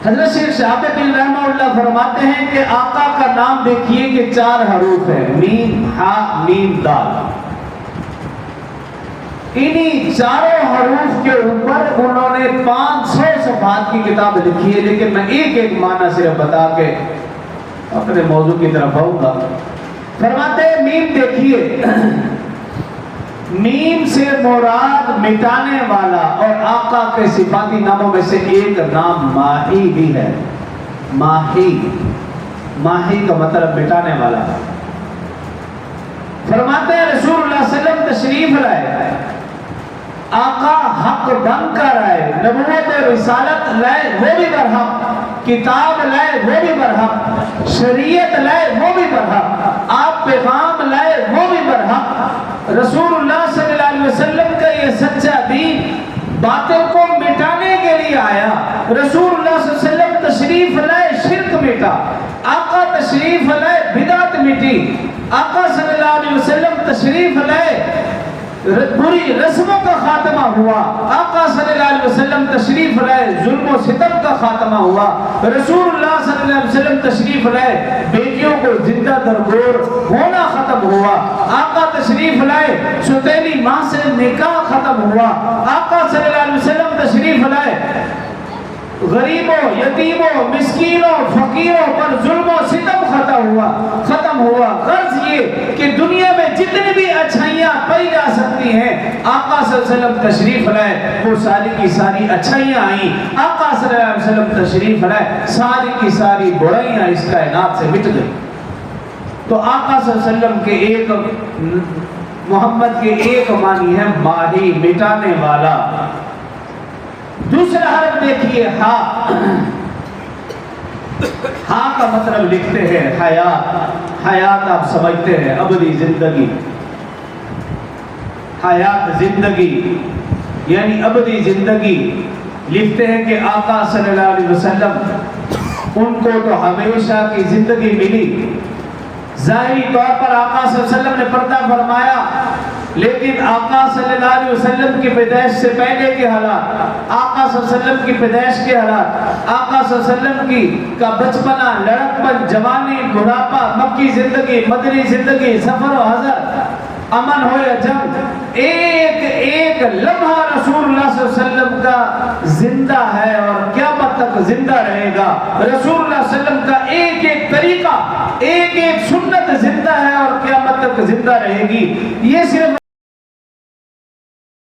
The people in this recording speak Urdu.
حضرت شیخ شہاب الدین رحمہ اللہ فرماتے ہیں کہ آقا کا نام دیکھیے کہ 4 حروف ہیں، میم ہا میم دال۔ انہی 4 حروف کے اوپر انہوں نے 500 صفحات کی کتاب لکھی ہے، لیکن میں ایک ایک معنی صرف بتا کے اپنے موضوع کی طرف آؤں گا۔ فرماتے ہیں میم دیکھیے، میم سے مراد مٹانے والا، اور آقا کے صفاتی ناموں میں سے ایک نام ماہی بھی ہے۔ ماہی، ماہی کا مطلب مٹانے والا۔ فرماتے ہیں رسول اللہ صلی اللہ علیہ وسلم تشریف لائے، آقا حق بن کر آئے، نبوت رسالت لائے وہ بھی برحق، کتاب لائے وہ بھی برحق، شریعت لائے وہ بھی برحق، آپ پیغام لائے وہ بھی برحق۔ رسول اللہ صلی اللہ علیہ وسلم کا یہ سچا دین باطل کو مٹانے کے لیے آیا۔ رسول اللہ صلی اللہ علیہ وسلم تشریف لائے، شرک مٹا، آقا تشریف لائے، بدعت مٹی، آقا صلی اللہ علیہ وسلم تشریف لائے، بری رسموں کا خاتمہ ہوا، آقا صلی اللہ علیہ وسلم تشریف لائے، ظلم و ستم کا خاتمہ ہوا، رسول اللہ صلی اللہ علیہ وسلم تشریف لائے، بیٹیوں کو زندہ درگور ہونا ختم ہوا، آقا تشریف لائے، سوتیلی ماں سے نکاح ختم ہوا، آقا صلی اللہ علیہ وسلم تشریف لائے، غریبوں، یتیموں، مسکینوں، فقیروں پر ظلم و ستم ختم ہوا۔ غرض یہ کہ دنیا میں جتنی بھی اچھائیاں پائی جا سکتی ہیں، آقا صلی اللہ علیہ وسلم تشریف لائے، وہ ساری کی ساری اچھائیاں آئیں، آقا صلی اللہ علیہ وسلم تشریف لائے، ساری کی ساری برائیاں اس کائنات سے مٹ گئی۔ تو آقا صلی اللہ علیہ وسلم کے ایک، محمد کے ایک معنی ہے ماہی، مٹانے والا۔ دوسرا حرف دیکھیے ہا، ہا کا مطلب لکھتے ہیں حیات۔ حیات آپ سمجھتے ہیں ابدی زندگی، حیات زندگی یعنی ابدی زندگی۔ لکھتے ہیں کہ آقا صلی اللہ علیہ وسلم ان کو تو ہمیشہ کی زندگی ملی، ظاہری طور پر آقا صلی اللہ علیہ وسلم نے پردہ فرمایا، لیکن آقا صلی اللہ علیہ وسلم کی پیدائش سے پہلے کے حالات، آقا صلی اللہ علیہ وسلم کی پیدائش کے حالات، آقا صلی اللہ علیہ وسلم کا بچپنا، لڑکپن، جوانی، بڑھاپا، مکی زندگی، مدنی زندگی، سفر و حضر، امن ہو یا جنگ، ایک ایک لمحہ رسول اللہ صلی اللہ علیہ وسلم کا زندہ ہے اور قیامت تک زندہ رہے گا۔ رسول اللہ صلی اللہ علیہ وسلم کا ایک ایک طریقہ، ایک ایک سنت زندہ ہے اور قیامت تک زندہ رہے گی۔ یہ صرف